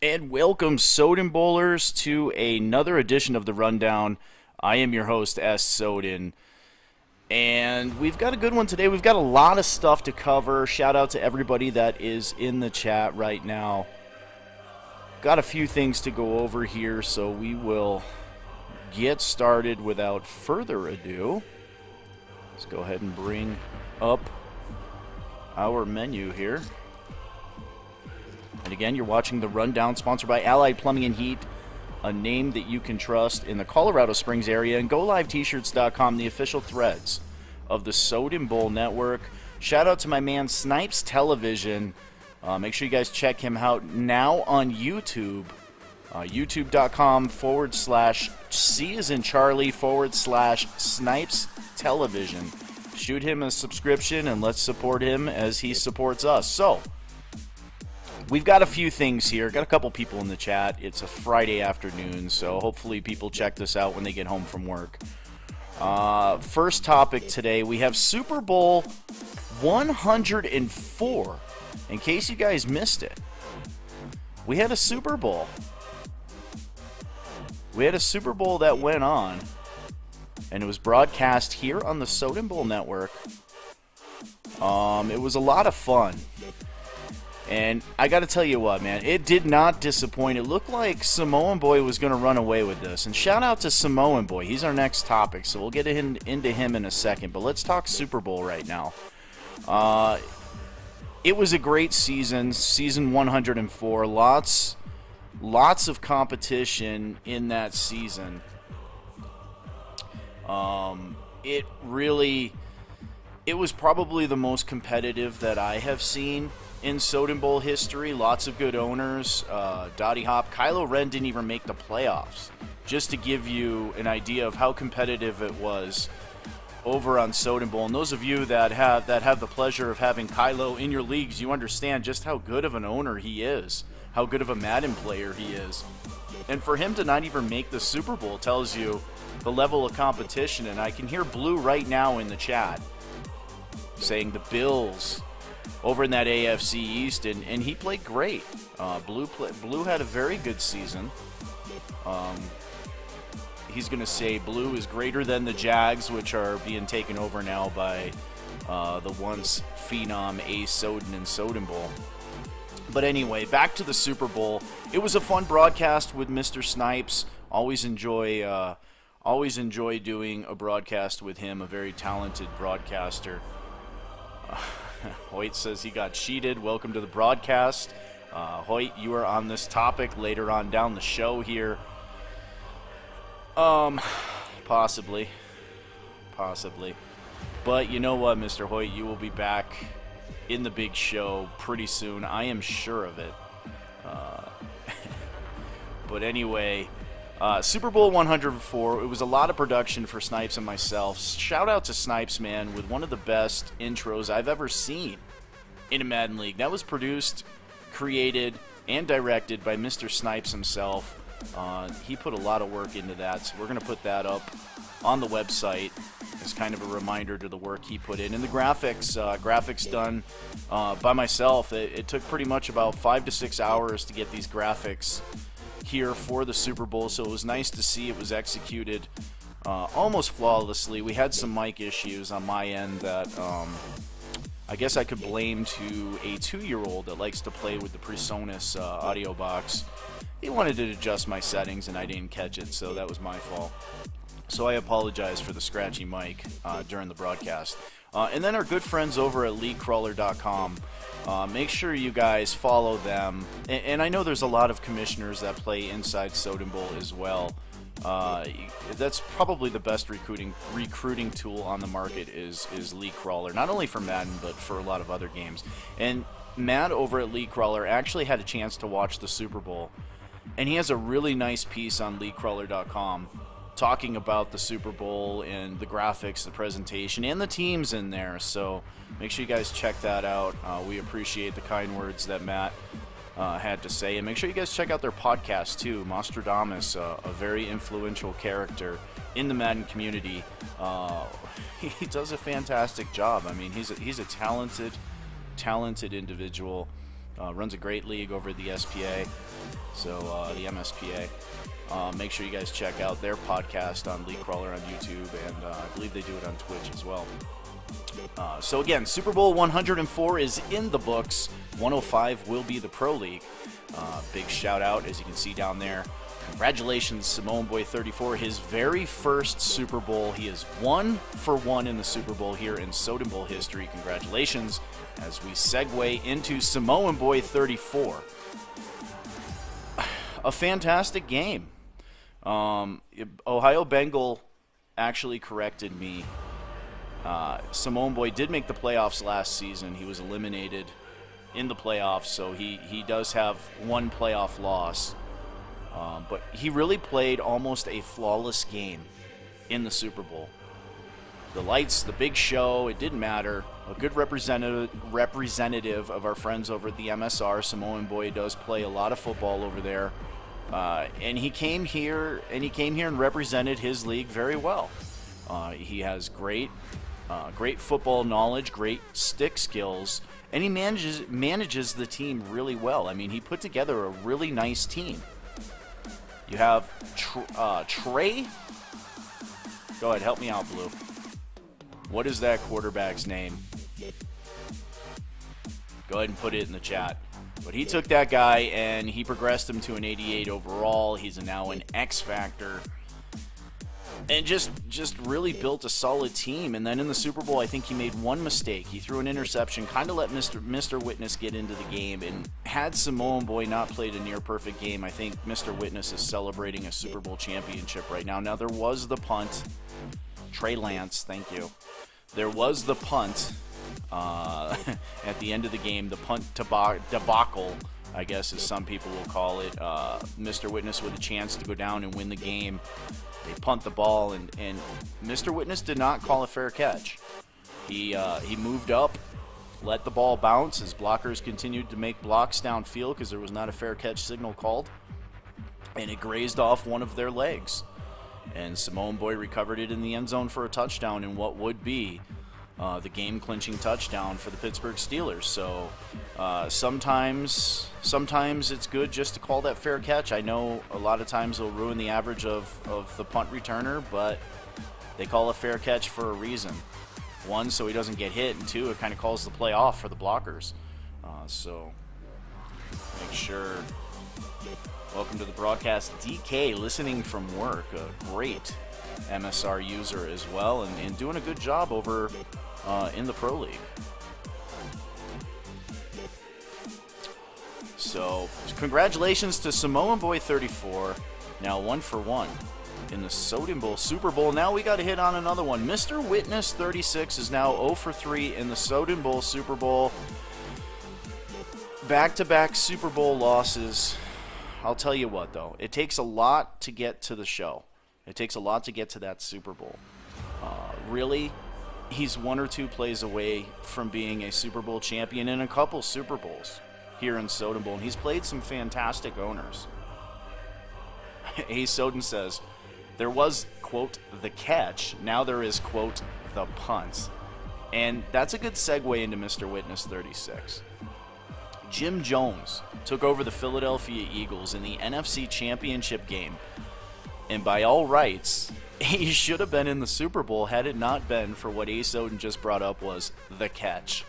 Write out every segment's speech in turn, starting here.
And welcome, Soden Bowlers, to another edition of the Rundown. I am your host, S. Soden. And we've got a good one today. We've got a lot of stuff to cover. Shout out to everybody that is in the chat right now. Got a few things to go over here, so we will get started without further ado. Let's go ahead and bring up our menu here. And again, you're watching The Rundown, sponsored by Allied Plumbing and Heat, a name that you can trust in the Colorado Springs area, and GoLiveT-shirts.com, the official threads of the Soden Bowl Network. Shout out to my man Snipes Television. Make sure you guys check him out now on YouTube, youtube.com/C as in Charlie /Snipes Television. Shoot him a subscription and let's support him as he supports us. So, we've got a few things here. Got a couple people in the chat. It's a Friday afternoon, so hopefully people check this out when they get home from work. First topic today, we have Super Bowl 104. In case you guys missed it, we had a Super Bowl. We had a Super Bowl that went on, and it was broadcast here on the Soden Bowl Network. It was a lot of fun. And I got to tell you what, man, it did not disappoint. It looked like Samoan Boy was going to run away with this. And shout out to Samoan Boy. He's our next topic, so we'll get into him in a second. But let's talk Super Bowl right now. It was a great season, season 104. Lots of competition in that season. It was probably the most competitive that I have seen in Soden Bowl history. Lots of good owners. Dottie Hop. Kylo Ren didn't even make the playoffs. Just to give you an idea of how competitive it was over on Soden Bowl. And those of you that have the pleasure of having Kylo in your leagues, you understand just how good of an owner he is, how good of a Madden player he is. And for him to not even make the Super Bowl tells you the level of competition. And I can hear Blue right now in the chat saying the Bills over in that AFC East, and he played great. Blue had a very good season. He's going to say Blue is greater than the Jags, which are being taken over now by the once phenom Ace Soden and Soden Bowl. But anyway, back to the Super Bowl. It was a fun broadcast with Mr. Snipes. Always enjoy doing a broadcast with him, a very talented broadcaster. Hoyt says he got cheated. Welcome to the broadcast. Hoyt, you are on this topic later on down the show here. Possibly. But you know what, Mr. Hoyt, you will be back in the big show pretty soon. I am sure of it. But anyway, Super Bowl 104, it was a lot of production for Snipes and myself. Shout out to Snipes, man, with one of the best intros I've ever seen in a Madden League. That was produced, created, and directed by Mr. Snipes himself. He put a lot of work into that, so we're going to put that up on the website as kind of a reminder to the work he put in. And the graphics done by myself. It took pretty much about 5 to 6 hours to get these graphics here for the Super Bowl, so it was nice to see it was executed almost flawlessly. We had some mic issues on my end that I guess I could blame to a 2-year-old that likes to play with the PreSonus audio box. He wanted to adjust my settings and I didn't catch it, so that was my fault. So I apologize for the scratchy mic during the broadcast. And then our good friends over at LeagueCrawler.com. Make sure you guys follow them. And I know there's a lot of commissioners that play inside Soden Bowl as well. That's probably the best recruiting tool on the market is League Crawler. Not only for Madden, but for a lot of other games. And Matt over at League Crawler actually had a chance to watch the Super Bowl. And he has a really nice piece on LeagueCrawler.com talking about the Super Bowl and the graphics, the presentation, and the teams in there. So make sure you guys check that out. We appreciate the kind words that Matt had to say. And make sure you guys check out their podcast, too. Mostradamus, a very influential character in the Madden community. He does a fantastic job. I mean, he's a talented individual. Runs a great league over the SPA, so the MSPA. Make sure you guys check out their podcast on League Crawler on YouTube, and I believe they do it on Twitch as well. So again, Super Bowl 104 is in the books. 105 will be the Pro League. Big shout out, as you can see down there. Congratulations, Samoan Boy 34, his very first Super Bowl. He is 1 for 1 in the Super Bowl here in Soden Bowl history. Congratulations, as we segue into Samoan Boy 34. A fantastic game. Ohio Bengal actually corrected me. Samoan Boy did make the playoffs last season. He was eliminated in the playoffs, so he does have one playoff loss. But he really played almost a flawless game in the Super Bowl. The lights, the big show, it didn't matter. A good representative of our friends over at the MSR. Samoan Boy does play a lot of football over there. And he came here and represented his league very well. He has great football knowledge, great stick skills, and he manages the team really well. I mean, he put together a really nice team. You have Trey. Go ahead, help me out, Blue. What is that quarterback's name? Go ahead and put it in the chat. But he took that guy and he progressed him to an 88 overall. He's now an X Factor. And just really built a solid team. And then in the Super Bowl, I think he made one mistake. He threw an interception, kind of let Mr. Witness get into the game. And had Samoan Boy not played a near-perfect game, I think Mr. Witness is celebrating a Super Bowl championship right now. Now, there was the punt. Trey Lance, thank you. There was the punt at the end of the game, the punt debacle, I guess, as some people will call it. Mr. Witness with a chance to go down and win the game. They punt the ball, and Mr. Witness did not call a fair catch. He moved up, let the ball bounce. His blockers continued to make blocks downfield because there was not a fair catch signal called, and it grazed off one of their legs. And Samoan Boy recovered it in the end zone for a touchdown in what would be the game-clinching touchdown for the Pittsburgh Steelers. So sometimes it's good just to call that fair catch. I know a lot of times it'll ruin the average of the punt returner, but they call a fair catch for a reason. One, so he doesn't get hit, and two, it kind of calls the play off for the blockers. So make sure. Welcome to the broadcast, DK, listening from work, a great MSR user as well, and doing a good job over in the Pro League. So, congratulations to Samoan Boy 34, now 1 for 1 in the Soden Bowl Super Bowl. Now we got to hit on another one. Mr. Witness 36 is now 0 for 3 in the Soden Bowl Super Bowl. Back-to-back Super Bowl losses. I'll tell you what, though. It takes a lot to get to the show. It takes a lot to get to that Super Bowl. Really, he's 1 or 2 plays away from being a Super Bowl champion in a couple Super Bowls here in Soden Bowl. And he's played some fantastic owners. A. Soden says, there was, quote, the catch. Now there is, quote, the punt. And that's a good segue into Mr. Witness 36. Jim Jones took over the Philadelphia Eagles in the NFC Championship game. And by all rights, he should have been in the Super Bowl had it not been for what A. Soden just brought up was the catch.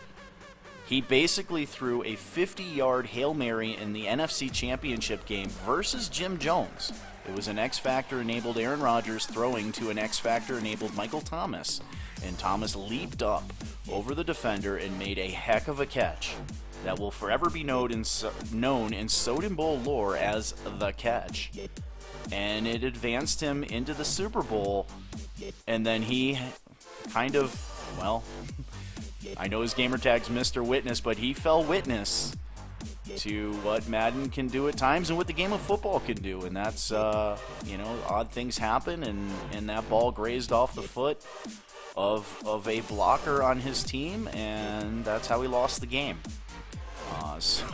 He basically threw a 50-yard Hail Mary in the NFC Championship game versus Jim Jones. It was an X-Factor-enabled Aaron Rodgers throwing to an X-Factor-enabled Michael Thomas. And Thomas leaped up over the defender and made a heck of a catch that will forever be known in Soden Bowl lore as the catch. And it advanced him into the Super Bowl, and then he kind of, well, I know his gamer tag's Mr. Witness, but he fell witness to what Madden can do at times and what the game of football can do, and that's, odd things happen, and that ball grazed off the foot of a blocker on his team, and that's how he lost the game. So,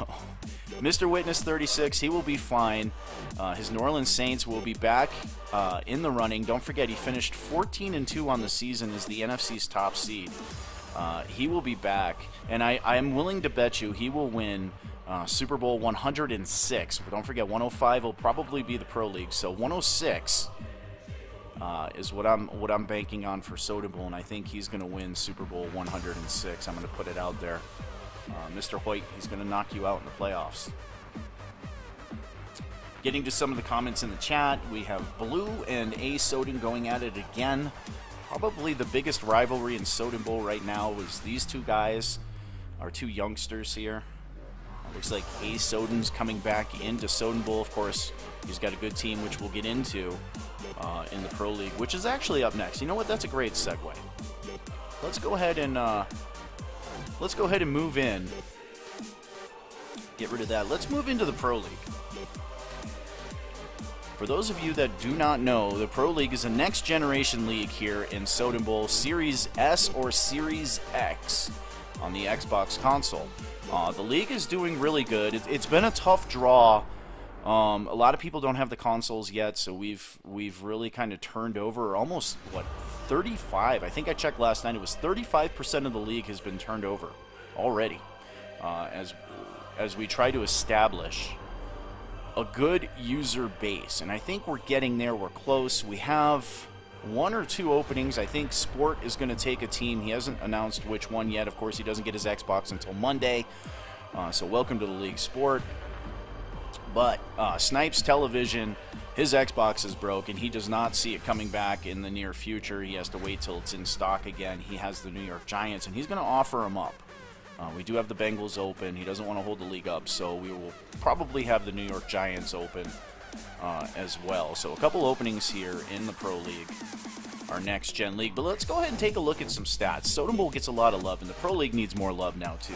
Mr. Witness 36, he will be fine. His New Orleans Saints will be back in the running. Don't forget, he finished 14-2 on the season as the NFC's top seed. He will be back, and I am willing to bet you he will win Super Bowl 106. But don't forget, 105 will probably be the Pro League. So 106 is what I'm banking on for Soden Bowl, and I think he's going to win Super Bowl 106. I'm going to put it out there. Mr. Hoyt, he's going to knock you out in the playoffs. Getting to some of the comments in the chat, we have Blue and A. Soden going at it again. Probably the biggest rivalry in Soden Bowl right now is these two guys, our two youngsters here. Looks like A. Soden's coming back into Soden Bowl. Of course, he's got a good team, which we'll get into in the Pro League, which is actually up next. You know what? That's a great segue. Let's go ahead and move in. Get rid of that. Let's move into the Pro League. For those of you that do not know, the Pro League is a next-generation league here in Soden Bowl, Series S or Series X on the Xbox console. The league is doing really good. It's been a tough draw. A lot of people don't have the consoles yet, so we've really kind of turned over almost, 35? I think I checked last night. It was 35% of the league has been turned over already as we try to establish a good user base, and I think we're getting there. We're close. We have one or two openings. I think Sport is going to take a team. He hasn't announced which one yet. Of course, he doesn't get his Xbox until Monday, so welcome to the league, Sport. But Snipes Television, his Xbox is broken. He does not see it coming back in the near future. He has to wait till it's in stock again. He has the New York Giants, and he's going to offer them up. We do have the Bengals open. He doesn't want to hold the league up, so we will probably have the New York Giants open as well. So a couple openings here in the Pro League, our next-gen league. But let's go ahead and take a look at some stats. Soden Bowl gets a lot of love, and the Pro League needs more love now, too.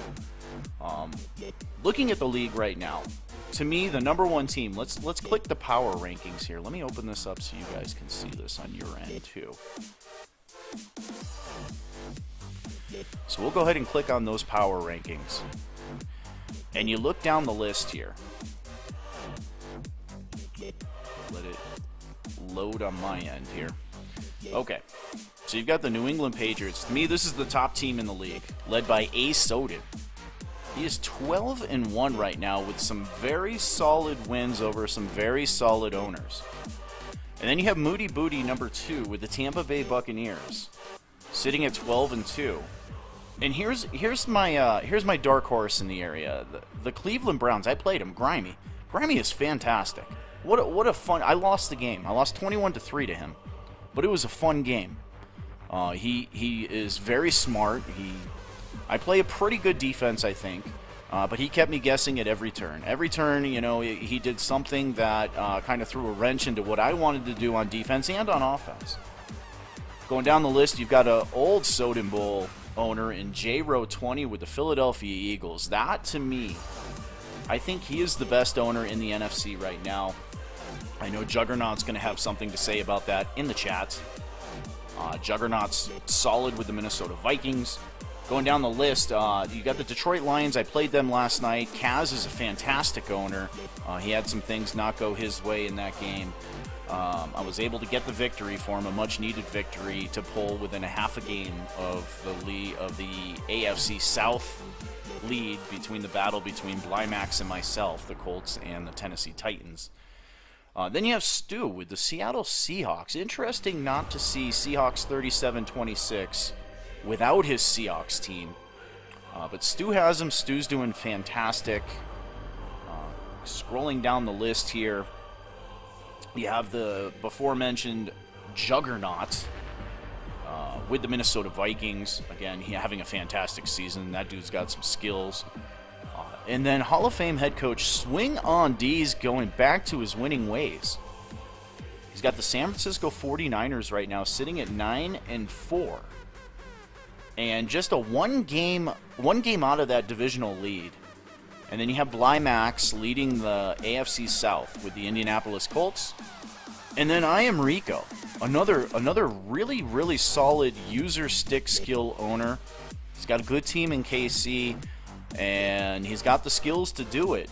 Looking at the league right now, to me, the number one team, let's click the power rankings here. Let me open this up so you guys can see this on your end, too. So we'll go ahead and click on those power rankings. And you look down the list here. Let it load on my end here. Okay. So you've got the New England Patriots. To me, this is the top team in the league, led by A. Soden. He is 12-1 right now with some very solid wins over some very solid owners. And then you have Moody Booty number 2 with the Tampa Bay Buccaneers, sitting at 12-2. And here's my dark horse in the area, the Cleveland Browns. I played him, Grimy. Grimy is fantastic. What a fun. I lost the game. I lost 21-3 to him, but it was a fun game. He is very smart. I play a pretty good defense, I think, but he kept me guessing at every turn. Every turn, you know, he did something that kind of threw a wrench into what I wanted to do on defense and on offense. Going down the list, you've got an old Soden Bowl owner in J-Row20 with the Philadelphia Eagles. That, to me, I think he is the best owner in the NFC right now. I know Juggernaut's going to have something to say about that in the chat. Juggernaut's solid with the Minnesota Vikings. Going down the list, you got the Detroit Lions. I played them last night. Kaz is a fantastic owner. He had some things not go his way in that game. I was able to get the victory for him, a much-needed victory to pull within a half a game of the AFC South lead between the battle between Blymax and myself, the Colts and the Tennessee Titans. Then you have Stu with the Seattle Seahawks. Interesting not to see Seahawks 37-26 without his Seahawks team. But Stu has him. Stu's doing fantastic. Scrolling down the list here, you have the before-mentioned Juggernaut with the Minnesota Vikings. Again, he having a fantastic season. That dude's got some skills. And then Hall of Fame head coach Swing on D's going back to his winning ways. He's got the San Francisco 49ers right now sitting at 9-4. And just a one game out of that divisional lead. And then you have Blymax leading the AFC South with the Indianapolis Colts. And then I am Rico, another really, really solid user stick skill owner. He's got a good team in KC, and he's got the skills to do it.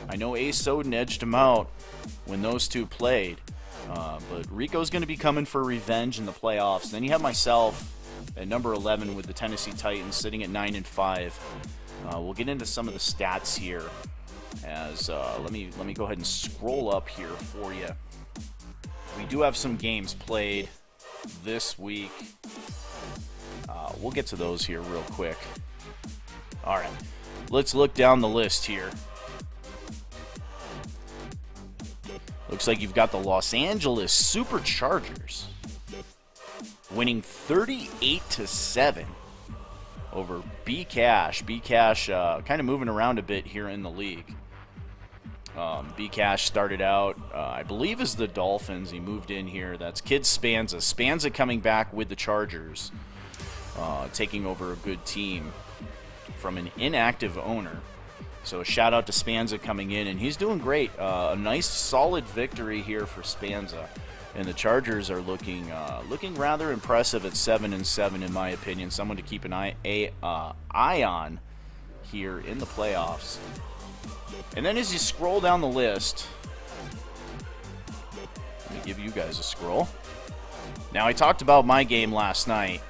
I know A. Soden edged him out when those two played, but Rico's going to be coming for revenge in the playoffs. Then you have myself at number 11 with the Tennessee Titans sitting at 9-5. We'll get into some of the stats here As let me go ahead and scroll up here for you. We do have some games played this week. We'll get to those here real quick. All right, let's look down the list here. Looks like you've got the Los Angeles Superchargers winning 38-7 over B-Cash. B-Cash kind of moving around a bit here in the league. B-Cash started out, I believe, as the Dolphins. He moved in here. That's Kid Spanza. Spanza coming back with the Chargers, taking over a good team from an inactive owner. So a shout out to Spanza coming in, and he's doing great. A nice, solid victory here for Spanza. And the Chargers are looking rather impressive at 7-7, in my opinion. Someone to keep an eye on here in the playoffs. And then as you scroll down the list, let me give you guys a scroll. Now, I talked about my game last night.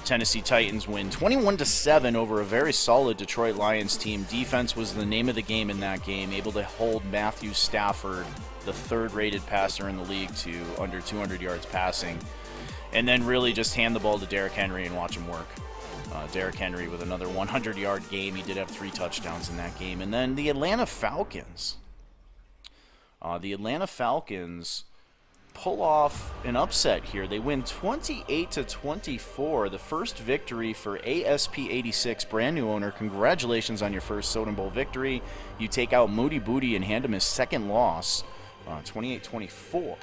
Tennessee Titans win 21-7 over a very solid Detroit Lions team. Defense was the name of the game in that game, able to hold Matthew Stafford, the third-rated passer in the league, to under 200 yards passing, and then really just hand the ball to Derrick Henry and watch him work. Derrick Henry with another 100-yard game. He did have 3 touchdowns in that game. And then the Atlanta Falcons. Pull off an upset here. They win 28-24, the first victory for ASP86, brand new owner. Congratulations on your first Soden Bowl victory. You take out Moody Booty and hand him his second loss, 28-24.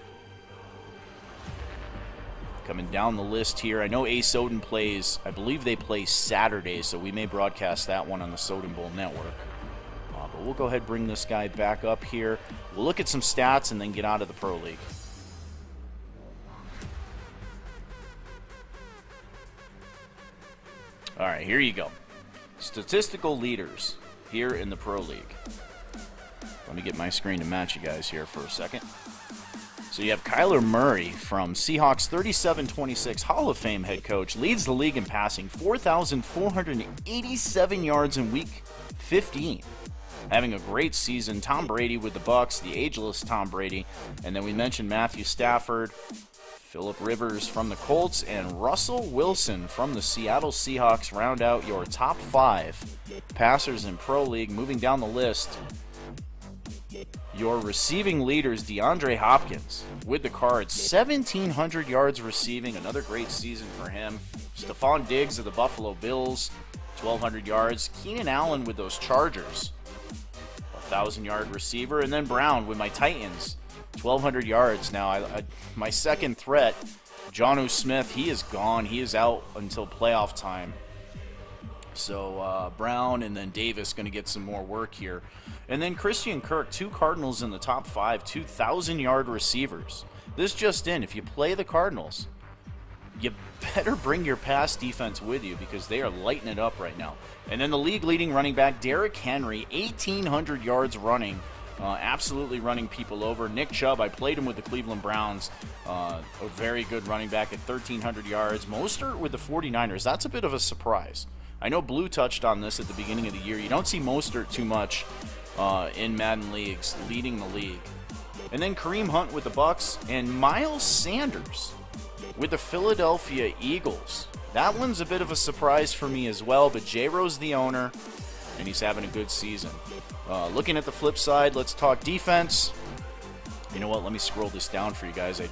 Coming down the list here, I know A. Soden plays, I believe they play Saturday, so we may broadcast that one on the Soden Bowl Network. But we'll go ahead and bring this guy back up here. We'll look at some stats and then get out of the Pro League. All right, here you go. Statistical leaders here in the Pro League. Let me get my screen to match you guys here for a second. So you have Kyler Murray from Seahawks, 37-26, Hall of Fame head coach, leads the league in passing, 4,487 yards in Week 15. Having a great season. Tom Brady with the Bucs, the ageless Tom Brady. And then we mentioned Matthew Stafford, Phillip Rivers from the Colts, and Russell Wilson from the Seattle Seahawks round out your top 5 passers in Pro League. Moving down the list, your receiving leaders, DeAndre Hopkins with the Cards, 1,700 yards receiving, another great season for him. Stephon Diggs of the Buffalo Bills, 1,200 yards. Keenan Allen with those Chargers, 1,000-yard receiver. And then Brown with my Titans, 1,200 yards. Now, my second threat, Jonnu Smith, he is gone. He is out until playoff time. So Brown and then Davis going to get some more work here. And then Christian Kirk, 2 Cardinals in the top 5, 2,000-yard receivers. This just in, if you play the Cardinals, you better bring your pass defense with you because they are lighting it up right now. And then the league-leading running back, Derrick Henry, 1,800 yards running, absolutely running people over. Nick Chubb, I played him with the Cleveland Browns, a very good running back at 1,300 yards. Mostert with the 49ers, that's a bit of a surprise. I know Blue touched on this at the beginning of the year. You don't see Mostert too much in Madden leagues, leading the league. And then Kareem Hunt with the Bucs, and Miles Sanders with the Philadelphia Eagles. That one's a bit of a surprise for me as well, but J-Ro's the owner, and he's having a good season. Looking at the flip side, let's talk defense. You know what? Let me scroll this down for you guys. I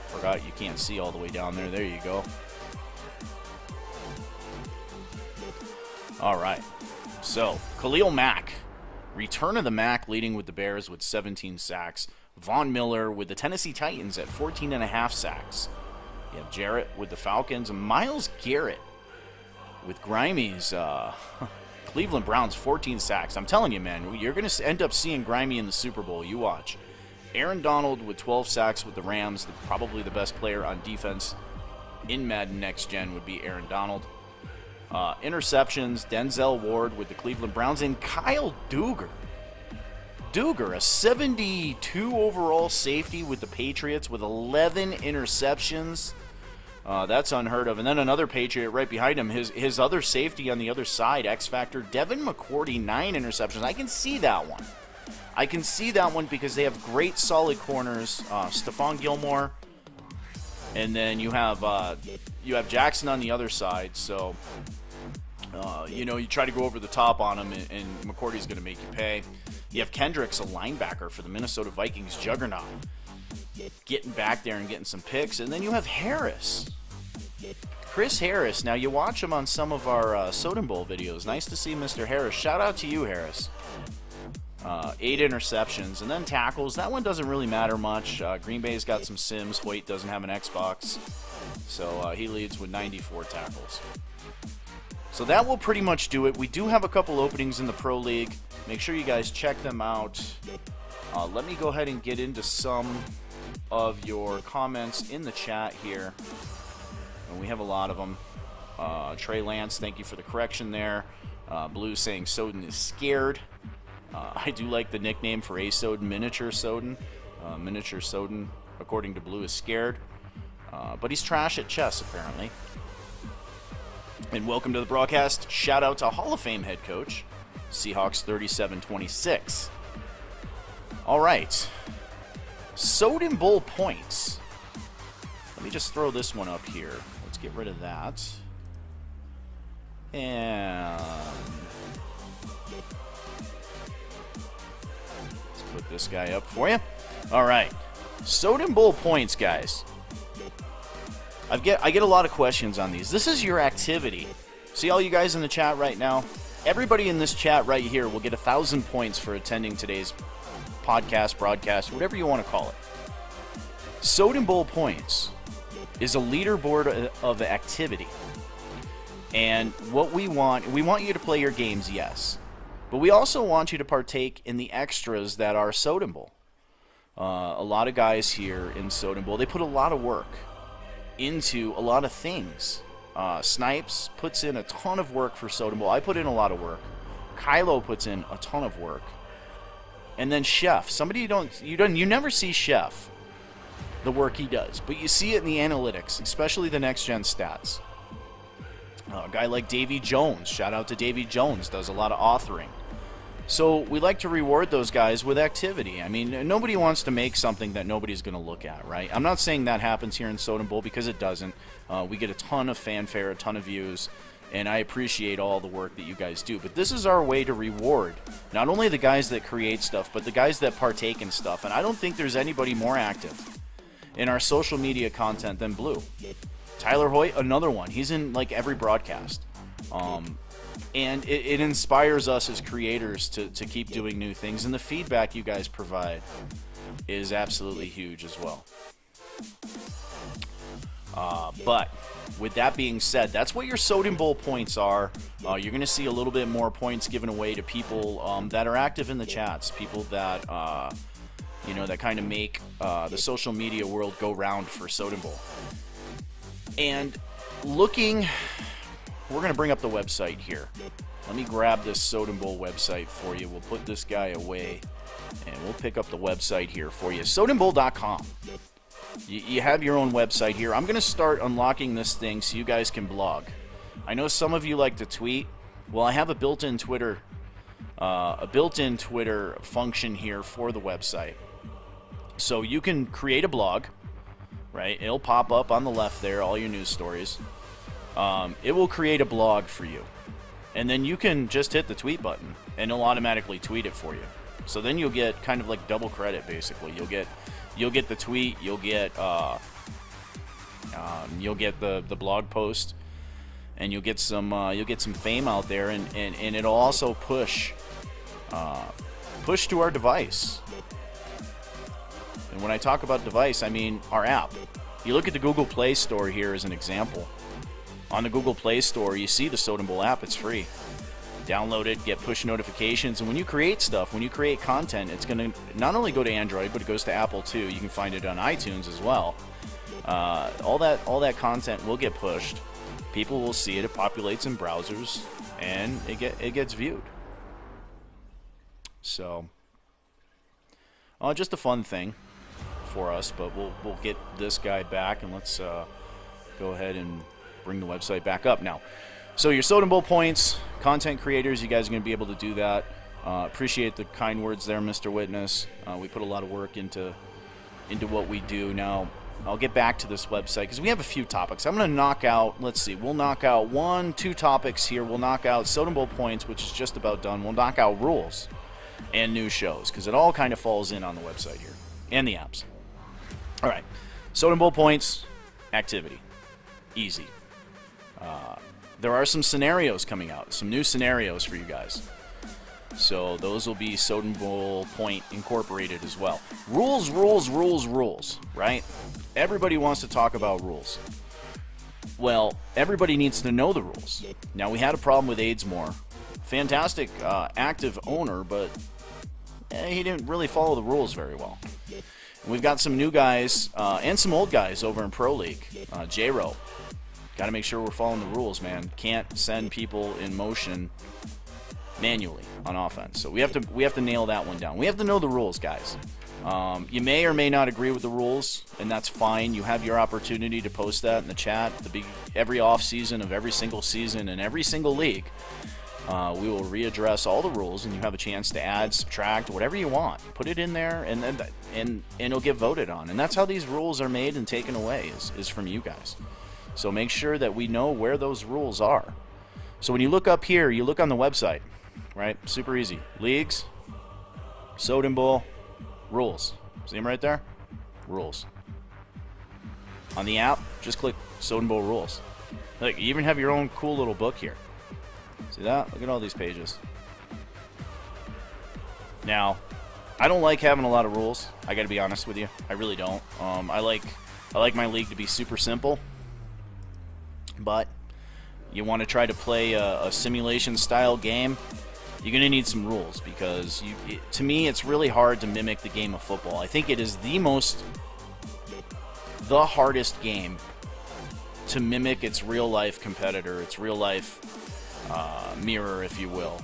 forgot you can't see all the way down there. There you go. All right. So, Khalil Mack, return of the Mack, leading with the Bears with 17 sacks. Von Miller with the Tennessee Titans at 14.5 sacks. You have Jarrett with the Falcons, and Myles Garrett with Grimey's Cleveland Browns, 14 sacks. I'm telling you, man, you're going to end up seeing Grimey in the Super Bowl. You watch. Aaron Donald with 12 sacks with the Rams. Probably the best player on defense in Madden Next Gen would be Aaron Donald. Interceptions, Denzel Ward with the Cleveland Browns, and Kyle Duggar. Duggar, a 72 overall safety with the Patriots with 11 interceptions. That's unheard of. And then another Patriot right behind him. His other safety on the other side, X Factor, Devin McCourty, 9 interceptions. I can see that one. I can see that one because they have great, solid corners. Stephon Gilmore, and then you have Jackson on the other side. So, you try to go over the top on him, and McCourty's going to make you pay. You have Kendricks, a linebacker for the Minnesota Vikings juggernaut, getting back there and getting some picks. And then you have Harris. Chris Harris. Now, you watch him on some of our Soden Bowl videos. Nice to see Mr. Harris. Shout out to you, Harris. 8 interceptions. And then tackles. That one doesn't really matter much. Green Bay's got some Sims. Hoyt doesn't have an Xbox. So he leads with 94 tackles. So that will pretty much do it. We do have a couple openings in the Pro League. Make sure you guys check them out. Let me go ahead and get into some of your comments in the chat here. And we have a lot of them. Trey Lance, thank you for the correction there. Blue saying Soden is scared. I do like the nickname for a Soden, Miniature Soden. Miniature Soden, according to Blue, is scared. But he's trash at chess, apparently. And welcome to the broadcast. Shout out to Hall of Fame head coach, Seahawks 37-26. All right. Soden Bowl points. Let me just throw this one up here. Let's get rid of that. And let's put this guy up for you. All right. Soden Bowl points, guys. I get a lot of questions on these. This is your activity. See all you guys in the chat right now? Everybody in this chat right here will get 1,000 points for attending today's podcast, broadcast, whatever you want to call it. Soden Bowl points is a leaderboard of activity. And what we want you to play your games, yes. But we also want you to partake in the extras that are Soden Bowl. A lot of guys here in Soden Bowl, they put a lot of work into a lot of things. Snipes puts in a ton of work for Soden Bowl. I put in a lot of work. Kylo puts in a ton of work. And then Chef, somebody you never see Chef, the work he does, but you see it in the analytics, especially the next gen stats. A guy like Davy Jones, shout out to Davy Jones, does a lot of authoring. So we like to reward those guys with activity. I mean, nobody wants to make something that nobody's going to look at, right? I'm not saying that happens here in Soden Bowl because it doesn't. We get a ton of fanfare, a ton of views, and I appreciate all the work that you guys do. But this is our way to reward not only the guys that create stuff, but the guys that partake in stuff. And I don't think there's anybody more active in our social media content than Blue. Tyler Hoyt, another one. He's in like every broadcast. And it inspires us as creators to keep doing new things. And the feedback you guys provide is absolutely huge as well. But with that being said, that's what your Soden Bowl points are. You're going to see a little bit more points given away to people that are active in the chats, people that that kind of make the social media world go round for Soden Bowl. And we're going to bring up the website here. Let me grab this Soden Bowl website for you. We'll put this guy away, and we'll pick up the website here for you. SodenBowl.com. You have your own website here. I'm going to start unlocking this thing so you guys can blog. I know some of you like to tweet. Well, I have a built-in Twitter function here for the website. So you can create a blog, right? It'll pop up on the left there, all your news stories. It will create a blog for you. And then you can just hit the tweet button, and it'll automatically tweet it for you. So then you'll get kind of like double credit, basically. You'll get the tweet, you'll get the blog post, and you'll get some fame out there, and it'll also push to our device. And when I talk about device, I mean our app. You look at the Google Play Store here as an example. On the Google Play Store, you see the Soden Bowl app. It's free. Download it, get push notifications, and when you create stuff, when you create content, it's going to not only go to Android, but it goes to Apple too. You can find it on iTunes as well. All that content will get pushed. People will see it. It populates in browsers, and it gets viewed. So, just a fun thing for us. But we'll get this guy back, and let's go ahead and bring the website back up now. So your Soden Bowl points, content creators, you guys are going to be able to do that. Appreciate the kind words there, Mr. Witness. We put a lot of work into what we do. Now, I'll get back to this website because we have a few topics. I'm going to knock out, let's see, we'll knock out 1-2 topics here. We'll knock out Soden Bowl points, which is just about done. We'll knock out rules and new shows because it all kind of falls in on the website here and the apps. All right, Soden Bowl points, activity, easy. There are some scenarios coming out, some new scenarios for you guys. So those will be Soden Bowl point incorporated as well. Rules, rules, rules, rules, right? Everybody wants to talk about rules. Well, everybody needs to know the rules. Now, we had a problem with Aidsmore. Fantastic active owner, but he didn't really follow the rules very well. And we've got some new guys and some old guys over in Pro League. J-Ro. Got to make sure we're following the rules, man. Can't send people in motion manually on offense. So we have to nail that one down. We have to know the rules, guys. You may or may not agree with the rules, and that's fine. You have your opportunity to post that in the chat. Every off season of every single season in every single league, we will readdress all the rules, and you have a chance to add, subtract, whatever you want. Put it in there, and it'll get voted on. And that's how these rules are made and taken away is from you guys. So make sure that we know where those rules are. So when you look up here, you look on the website, right? Super easy. Leagues, Soden Bowl, rules. See them right there? Rules. On the app, just click Soden Bowl rules. Look, you even have your own cool little book here. See that? Look at all these pages. Now, I don't like having a lot of rules. I got to be honest with you. I really don't. I like my league to be super simple. But you want to try to play a simulation-style game, you're going to need some rules because, to me, it's really hard to mimic the game of football. I think it is the hardest game to mimic its real-life competitor, its real-life mirror, if you will.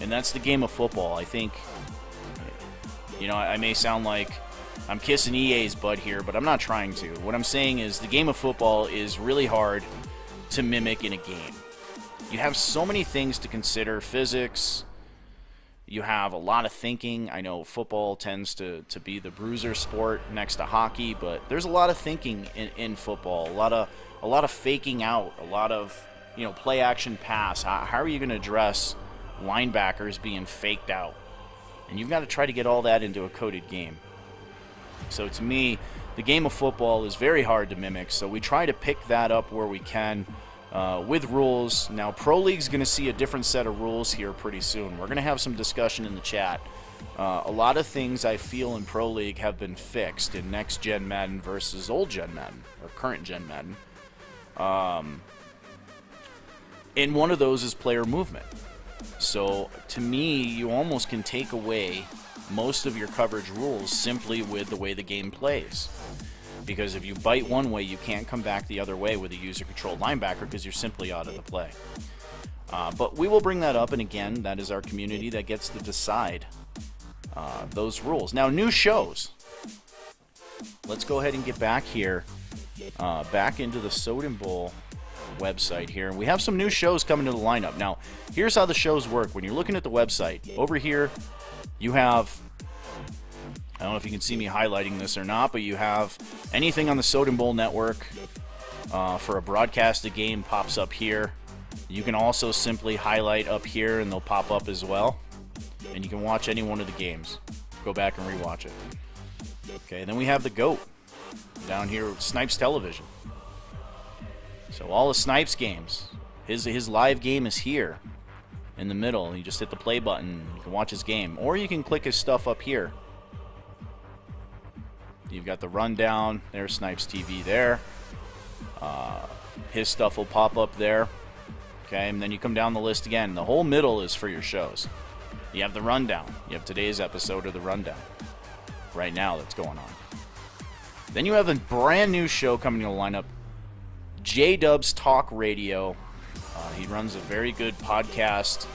And that's the game of football. I think, I may sound like I'm kissing EA's butt here, but I'm not trying to. What I'm saying is the game of football is really hard to mimic in a game. You have so many things to consider. Physics, you have a lot of thinking. I know football tends to be the bruiser sport next to hockey, but there's a lot of thinking in football. A lot of faking out, a lot of play action pass. How are you going to address linebackers being faked out? And you've got to try to get all that into a coded game. So to me, the game of football is very hard to mimic, so we try to pick that up where we can with rules. Now, Pro League's going to see a different set of rules here pretty soon. We're going to have some discussion in the chat. A lot of things I feel in Pro League have been fixed in next-gen Madden versus old-gen Madden, or current-gen Madden. And one of those is player movement. So, to me, you almost can take away most of your coverage rules simply with the way the game plays. Because if you bite one way, you can't come back the other way with a user-controlled linebacker because you're simply out of the play. But we will bring that up, and again, that is our community that gets to decide those rules. Now, new shows. Let's go ahead and get back here, back into the Soden Bowl website here. And we have some new shows coming to the lineup. Now, here's how the shows work. When you're looking at the website, over here, you have, I don't know if you can see me highlighting this or not, but you have anything on the Soden Bowl Network for a broadcasted game pops up here. You can also simply highlight up here and they'll pop up as well. And you can watch any one of the games. Go back and rewatch it. Okay, then we have the GOAT down here with Snipes Television. So all the Snipes games, his live game is here in the middle. You just hit the play button, you can watch his game. Or you can click his stuff up here. You've got the rundown, there's Snipes TV there. His stuff will pop up there. Okay, and then you come down the list again. The whole middle is for your shows. You have the rundown. You have today's episode of the rundown right now that's going on. Then you have a brand new show coming to the lineup, J-Dubs Talk Radio. He runs a very good podcast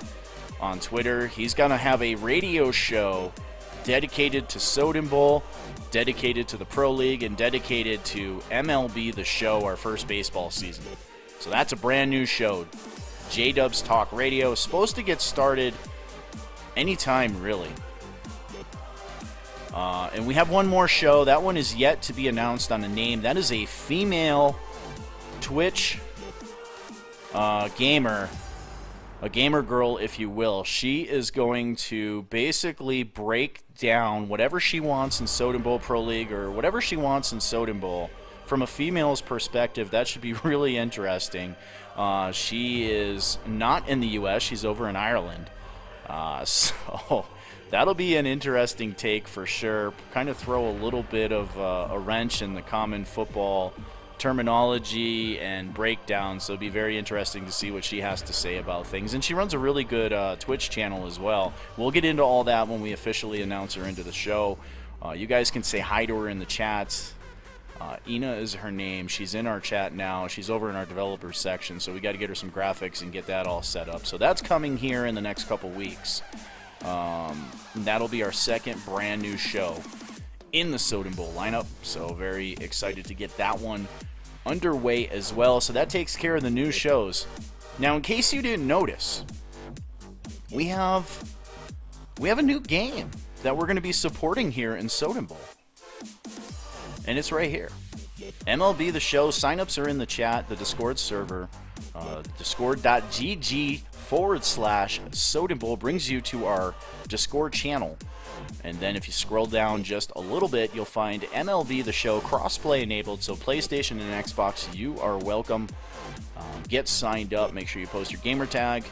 on Twitter. He's going to have a radio show dedicated to Soden Bowl, dedicated to the Pro League, and dedicated to MLB The Show, our first baseball season. So that's a brand new show. J-Dubs Talk Radio is supposed to get started anytime, really. And we have one more show. That one is yet to be announced on a name. That is a female Twitch gamer, a gamer girl, if you will. She is going to basically break down whatever she wants in Soden Bowl Pro League or whatever she wants in Soden Bowl from a female's perspective. That should be really interesting. She is not in the U.S. She's over in Ireland. So that'll be an interesting take for sure. Kind of throw a little bit of a wrench in the common football terminology and breakdown. So it'll be very interesting to see what she has to say about things. And she runs a really good Twitch channel as well. We'll get into all that when we officially announce her into the show. You guys can say hi to her in the chats. Ina is her name. She's in our chat now. She's over in our developers section, so we got to get her some graphics and get that all set up. So that's coming here in the next couple weeks. That'll be our second brand new show in the Soden Bowl lineup, so very excited to get that one underway as well. So that takes care of the new shows. Now, in case you didn't notice, we have a new game that we're going to be supporting here in Soden Bowl. And it's right here. MLB The Show. Signups are in the chat, the Discord server. Discord.gg/Soden Bowl brings you to our Discord channel. And then if you scroll down just a little bit, you'll find MLB The Show crossplay enabled. So PlayStation and Xbox, you are welcome. Get signed up. Make sure you post your gamer tag.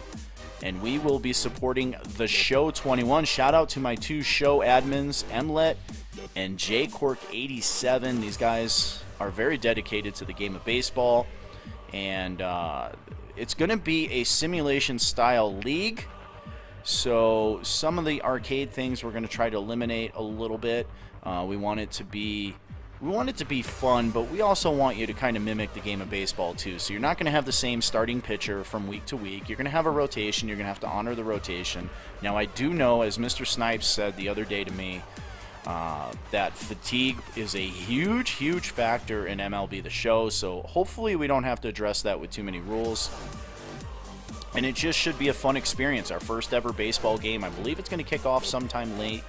And we will be supporting The Show 21. Shout out to my two show admins, Mlb and JCork87. These guys are very dedicated to the game of baseball. And it's going to be a simulation-style league. So some of the arcade things we're going to try to eliminate a little bit. We want it to be fun, but we also want you to kind of mimic the game of baseball too. So you're not going to have the same starting pitcher from week to week. You're going to have a rotation. You're going to have to honor the rotation. Now, I do know, as Mr. Snipes said the other day to me, that fatigue is a huge, huge factor in MLB The Show. So hopefully we don't have to address that with too many rules. And it just should be a fun experience. Our first ever baseball game. I believe it's going to kick off sometime late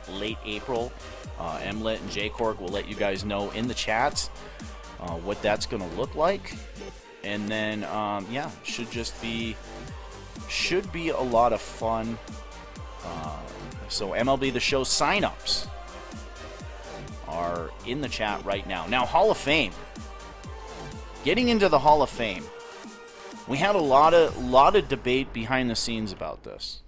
April. Mlet and J-Cork will let you guys know in the chats what that's going to look like. And then, yeah, should be a lot of fun. So MLB The Show signups are in the chat right now. Now, Hall of Fame. Getting into the Hall of Fame. We had a lot of debate behind the scenes about this.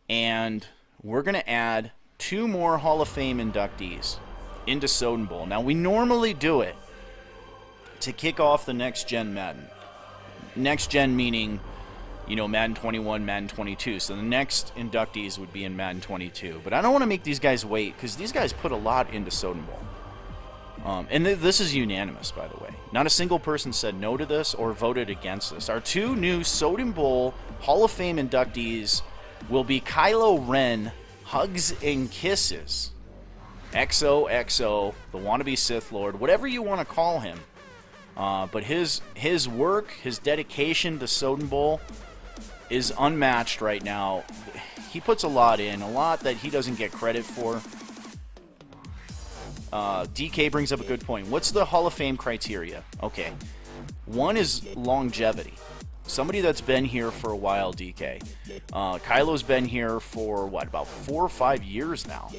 And we're going to add 2 more Hall of Fame inductees into Soden Bowl. Now, we normally do it to kick off the next gen Madden. Next gen meaning, you know, Madden 21, Madden 22. So the next inductees would be in Madden 22. But I don't want to make these guys wait because these guys put a lot into Soden Bowl. And this is unanimous, by the way. Not a single person said no to this or voted against this. Our 2 new Soden Bowl Hall of Fame inductees will be Kylo Ren, Hugs and Kisses. XOXO, the wannabe Sith Lord, whatever you want to call him. But his work, his dedication to Soden Bowl is unmatched right now. He puts a lot in, a lot that he doesn't get credit for. DK brings up a good point. What's the Hall of Fame criteria? Okay. One is longevity. Somebody that's been here for a while, DK. Kylo's been here for, what, about 4 or 5 years now.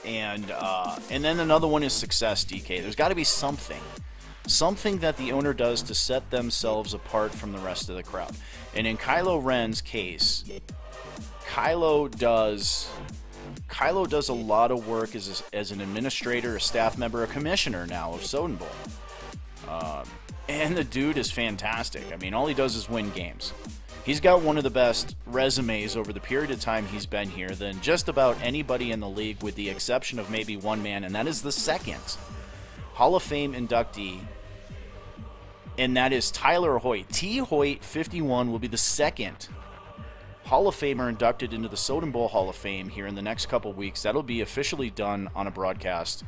And then another one is success, DK. There's got to be something. Something that the owner does to set themselves apart from the rest of the crowd. And in Kylo Ren's case, Kylo does a lot of work as an administrator, a staff member, a commissioner now of Soden Bowl. And the dude is fantastic. I mean, all he does is win games. He's got one of the best resumes over the period of time he's been here than just about anybody in the league, with the exception of maybe one man, and that is the second Hall of Fame inductee, and that is Tyler Hoyt. T. Hoyt, 51, will be the second Hall of Famer inducted into the Soden Bowl Hall of Fame here in the next couple weeks. That'll be officially done on a broadcast.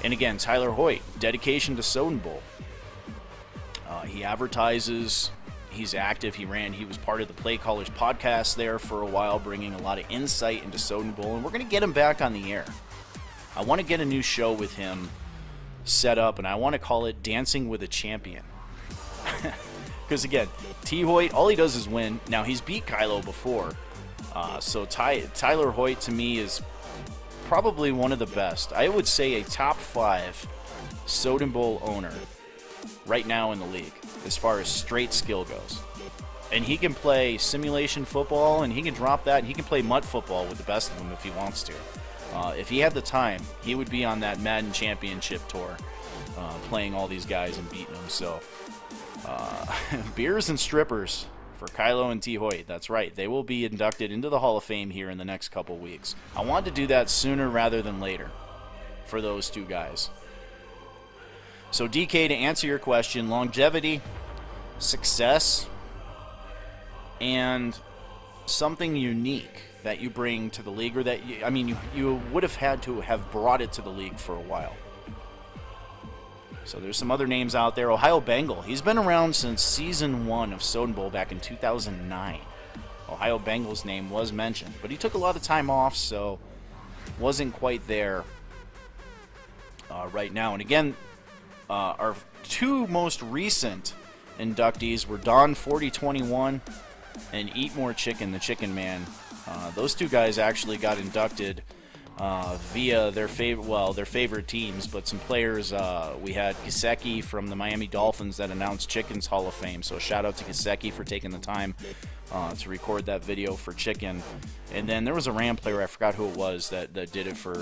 And again, Tyler Hoyt, dedication to Soden Bowl. He advertises, he's active, he was part of the Play Callers podcast there for a while, bringing a lot of insight into Soden Bowl, and we're going to get him back on the air. I want to get a new show with him set up, and I want to call it Dancing with a Champion. Because again, T. Hoyt, all he does is win. Now, he's beat Kylo before, so Tyler Hoyt to me is probably one of the best. I would say a top 5 Soden Bowl owner right now in the league as far as straight skill goes. And he can play simulation football, and he can drop that, and he can play mud football with the best of them if he wants to. If he had the time, he would be on that Madden Championship tour, playing all these guys and beating them. So, beers and strippers for Kylo and T. Hoyt. That's right. They will be inducted into the Hall of Fame here in the next couple weeks. I wanted to do that sooner rather than later for those two guys. So, DK, to answer your question, longevity, success, and something unique that you bring to the league, or that you would have had to have brought it to the league for a while. So there's some other names out there. Ohio Bengal. He's been around since Season 1 of Soden Bowl back in 2009. Ohio Bengal's name was mentioned, but he took a lot of time off, so wasn't quite there right now. And again, our two most recent inductees were Don 4021 and Eat More Chicken, the Chicken Man. Those two guys actually got inducted via their favorite teams, but some players. We had Gesicki from the Miami Dolphins that announced Chicken's Hall of Fame, so shout out to Gesicki for taking the time to record that video for Chicken. And then there was a Ram player, I forgot who it was, that did it for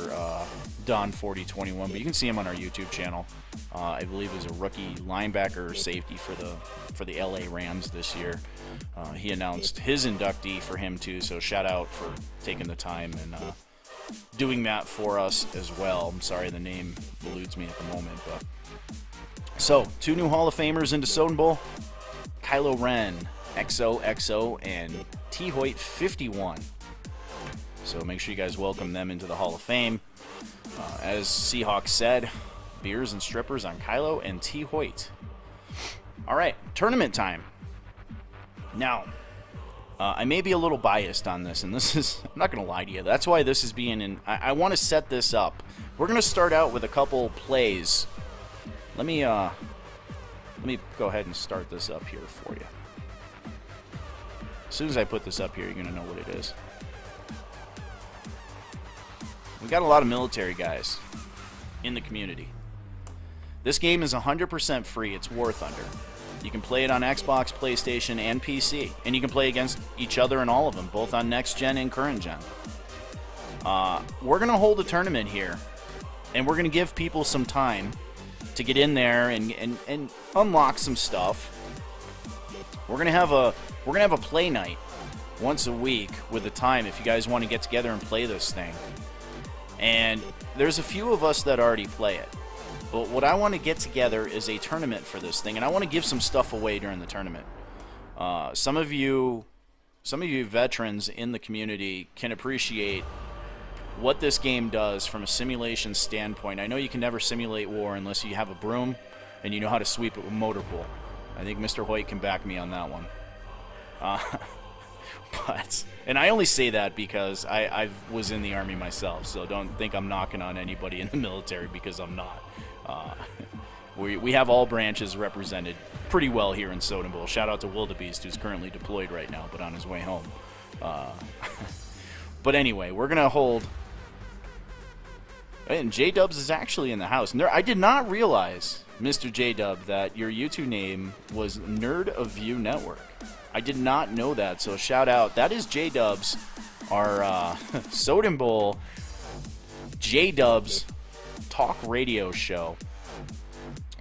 Don 4021, but you can see him on our YouTube channel. I believe he was a rookie linebacker or safety for the LA Rams this year. He announced his inductee for him too, so shout out for taking the time and doing that for us as well. I'm sorry the name eludes me at the moment, but so 2 new Hall of Famers into Soden Bowl: Kylo Ren XOXO and T. Hoyt 51. So make sure you guys welcome them into the Hall of Fame. As Seahawks said, beers and strippers on Kylo and T. Hoyt. All right, tournament time. Now, I may be a little biased on this, and this is, I'm not going to lie to you. That's why this is being I want to set this up. We're going to start out with a couple plays. Let me go ahead and start this up here for you. As soon as I put this up here, you're going to know what it is. We got a lot of military guys in the community. This game is 100% free. It's War Thunder. You can play it on Xbox, PlayStation, and PC. And you can play against each other in all of them, both on next gen and current gen. We're going to hold a tournament here, and we're going to give people some time to get in there and unlock some stuff. We're going to have a play night once a week with a time if you guys want to get together and play this thing. And there's a few of us that already play it. But what I want to get together is a tournament for this thing, and I want to give some stuff away during the tournament. Some of you veterans in the community can appreciate what this game does from a simulation standpoint. I know you can never simulate war unless you have a broom and you know how to sweep it with motor pool. I think Mr. Hoyt can back me on that one. And I only say that because I was in the Army myself, so don't think I'm knocking on anybody in the military, because I'm not. We have all branches represented pretty well here in Soden Bowl. Shout out to Wildebeest, who's currently deployed right now, but on his way home. But anyway, we're going to hold... And J-Dubs is actually in the house. I did not realize, Mr. J-Dub, that your YouTube name was Nerd of View Network. I did not know that, so shout out. That is J-Dubs, our Soden Bowl J-Dubs talk radio show.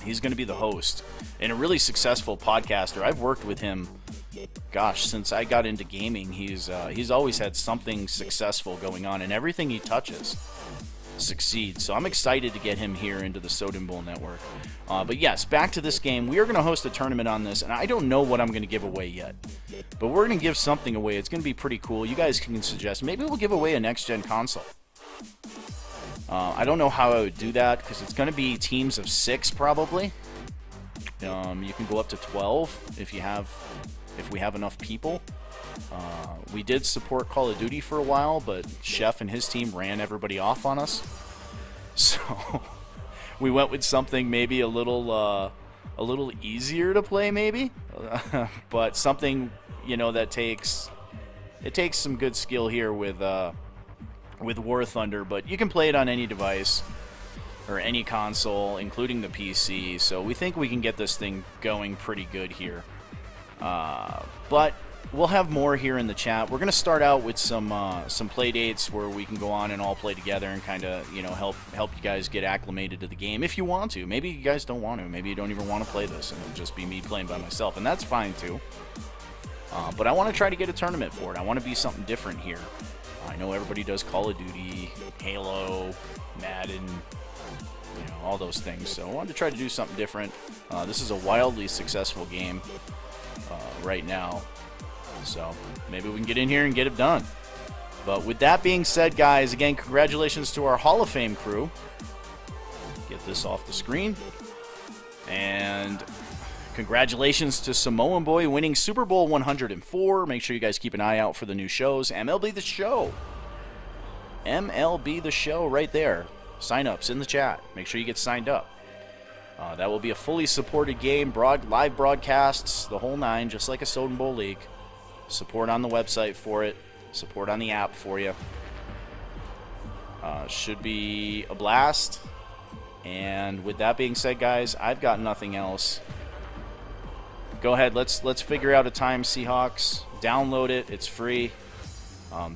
He's going to be the host and a really successful podcaster. I've worked with him, gosh, since I got into gaming. He's always had something successful going on in everything he touches. succeed. So I'm excited to get him here into the Soden Bowl Network. But yes, back to this game. We are going to host a tournament on this, and I don't know what I'm going to give away yet. But we're going to give something away. It's going to be pretty cool. You guys can suggest. Maybe we'll give away a next-gen console. I don't know how I would do that because it's going to be teams of 6 probably. You can go up to 12 if we have enough people. We did support Call of Duty for a while, but Chef and his team ran everybody off on us. So we went with something maybe a little easier to play, maybe, but something that takes some good skill here with War Thunder. But you can play it on any device or any console, including the PC. So we think we can get this thing going pretty good here. But we'll have more here in the chat. We're going to start out with some play dates where we can go on and all play together and kind of help you guys get acclimated to the game if you want to. Maybe you guys don't want to. Maybe you don't even want to play this and it'll just be me playing by myself, and that's fine too. But I want to try to get a tournament for it. I want to be something different here. I know everybody does Call of Duty, Halo, Madden, all those things. So I wanted to try to do something different. This is a wildly successful game right now. So maybe we can get in here and get it done. But with that being said, guys, again, congratulations to our Hall of Fame crew. Get this off the screen. And congratulations to Samoan Boy winning Super Bowl 104. Make sure you guys keep an eye out for the new shows. Mlb the Show. Mlb the Show right there. Sign-ups in the chat. Make sure you get signed up. That will be a fully supported game, live broadcasts, the whole 9, just like a Soden Bowl League. Support on the website for it. Support on the app for you. Should be a blast. And with that being said, guys, I've got nothing else. Go ahead, let's figure out a time, Seahawks. Download it. It's free.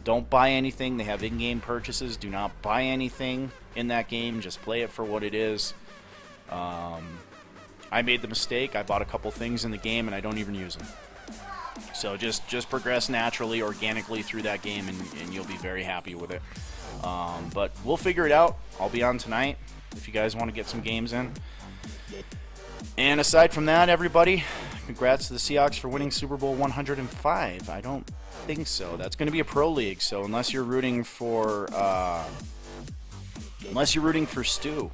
Don't buy anything. They have in-game purchases. Do not buy anything in that game. Just play it for what it is. I made the mistake. I bought a couple things in the game, and I don't even use them. So just progress naturally, organically through that game, and you'll be very happy with it. But we'll figure it out. I'll be on tonight if you guys want to get some games in. And aside from that, everybody, congrats to the Seahawks for winning Super Bowl 105. I don't think so. That's going to be a pro league, so unless you're rooting for Stu,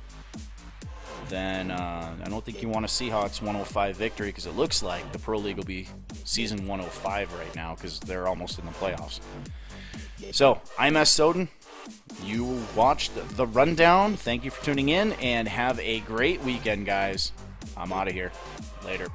then I don't think you want a Seahawks 105 victory, because it looks like the Pro League will be season 105 right now because they're almost in the playoffs. So, I'm S. Soden. You watched the rundown. Thank you for tuning in, and have a great weekend, guys. I'm out of here. Later.